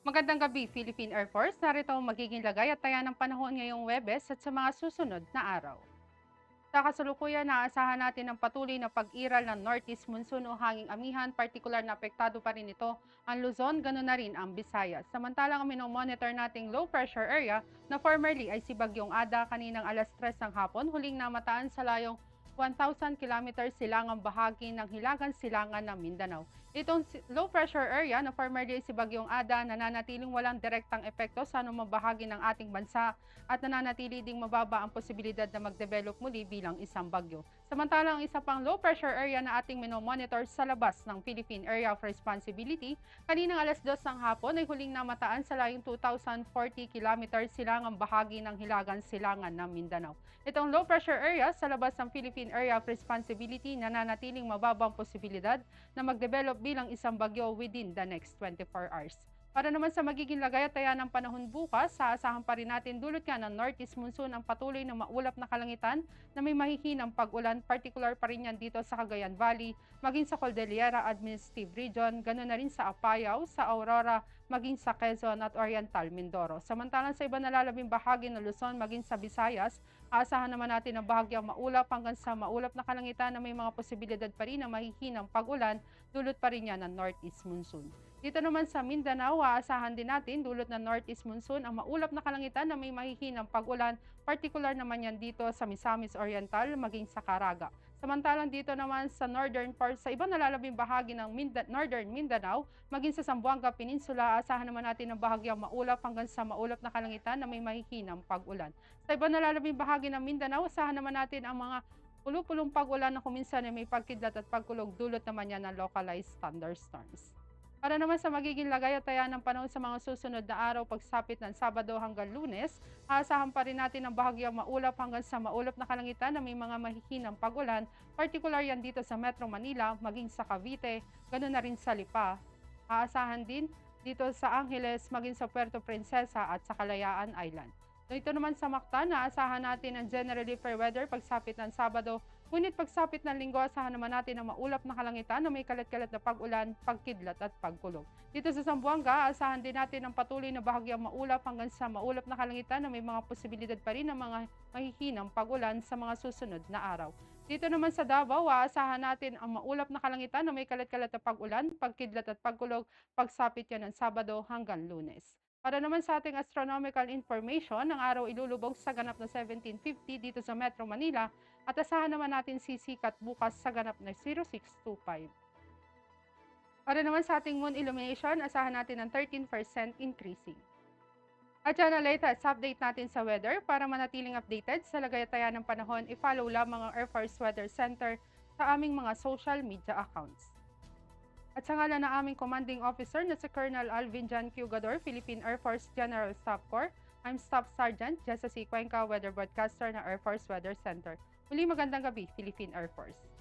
Magandang gabi, Philippine Air Force. Narito ang magiging lagay at taya ng panahon ngayong Webes at sa mga susunod na araw. Sa kasalukuyan, naasahan natin ang patuloy na pag-iral ng Northeast Monsoon o hanging amihan, partikular na apektado pa rin ito ang Luzon, ganoon na rin ang Visayas. Samantalang ang minomonitor nating low pressure area na formerly ay si Bagyong Ada kaninang alas 3 ng hapon, huling namataan sa layong 1,000 kilometers silangang bahagi ng Hilagang Silangan ng Mindanao. Itong low pressure area na formerly si Bagyong Ada nananatiling walang direktang epekto sa anumang bahagi ng ating bansa at nananatili ding mababa ang posibilidad na mag-develop muli bilang isang bagyo. Samantalang ang isa pang low pressure area na ating minomonitor sa labas ng Philippine Area of Responsibility, kaninang alas 2 ng hapon ay huling namataan sa layong 2,040 kilometers silangang bahagi ng Hilagang Silangan ng Mindanao. Itong low pressure area sa labas ng Philippine Area of Responsibility nananatiling mababang posibilidad na mag-develop bilang isang bagyo within the next 24 hours. Para naman sa magiging lagay at taya ng panahon bukas, saasahan pa rin natin dulot nga ng Northeast Monsoon ang patuloy na maulap na kalangitan na may mahihinang pag-ulan, particular pa rin yan dito sa Cagayan Valley, maging sa Cordillera Administrative Region, ganoon na rin sa Apayao, sa Aurora, maging sa Quezon at Oriental Mindoro. Samantalang sa iba nalalabing bahagi ng Luzon, maging sa Visayas, aasahan naman natin ang bahagyang maulap hanggang sa maulap na kalangitan na may mga posibilidad pa rin na mahihinang pag-ulan, dulot pa rin yan ng Northeast Monsoon. Dito naman sa Mindanao, aasahan din natin dulot ng Northeast Monsoon ang maulap na kalangitan na may mahihinang pag-ulan, particular naman yan dito sa Misamis Oriental, maging sa Caraga. Samantalang dito naman sa northern part, sa ibang nalalabing bahagi ng northern Mindanao, maging sa Zamboanga Peninsula, aasahan naman natin ang bahagyang maulap hanggang sa maulap na kalangitan na may mahihinang pag-ulan. Sa ibang nalalabing bahagi ng Mindanao, aasahan naman natin ang mga pulupulong pag-ulan na kuminsan ay may pagkidlat at pagkulog, dulot naman yan ng localized thunderstorms. Para naman sa magiging lagay at taya ng panahon sa mga susunod na araw pagsapit ng Sabado hanggang Lunes, aasahan pa rin natin ang bahagyang maulap hanggang sa maulap na kalangitan na may mga mahihinang pag-ulan, particular yan dito sa Metro Manila, maging sa Cavite, ganoon na rin sa Lipa. Aasahan din dito sa Angeles, maging sa Puerto Princesa at sa Kalayaan Island. Dito naman sa Mactan, naasahan natin ang generally fair weather pagsapit ng Sabado. Ngunit pagsapit ng Linggo, asahan naman natin ang maulap na kalangitan na may kalat-kalat na pag-ulan, pagkidlat at pagkulog. Dito sa Zamboanga, asahan din natin ang patuloy na bahagyang maulap hanggang sa maulap na kalangitan na may mga posibilidad pa rin ng mga mahihinang pag-ulan sa mga susunod na araw. Dito naman sa Davao, aasahan natin ang maulap na kalangitan na may kalat-kalat na pag-ulan, pagkidlat at pagkulog, pagsapit yan ng Sabado hanggang Lunes. Para naman sa ating astronomical information, ang araw ilulubog sa ganap na 1750 dito sa Metro Manila at asahan naman natin sisikat bukas sa ganap na 0625. Para naman sa ating moon illumination, asahan natin ang 13% increasing. At yan ang latest update natin sa weather. Para manatiling updated sa lagay at taya ng panahon, i-follow lamang ang Air Force Weather Center sa aming mga social media accounts. At sa ngalan ng aming commanding officer na si Colonel Alvin Jan Cugador, Philippine Air Force General Staff Corps, I'm Staff Sergeant Jessa C. Cuenca, Weather Broadcaster ng Air Force Weather Center. Muli magandang gabi, Philippine Air Force.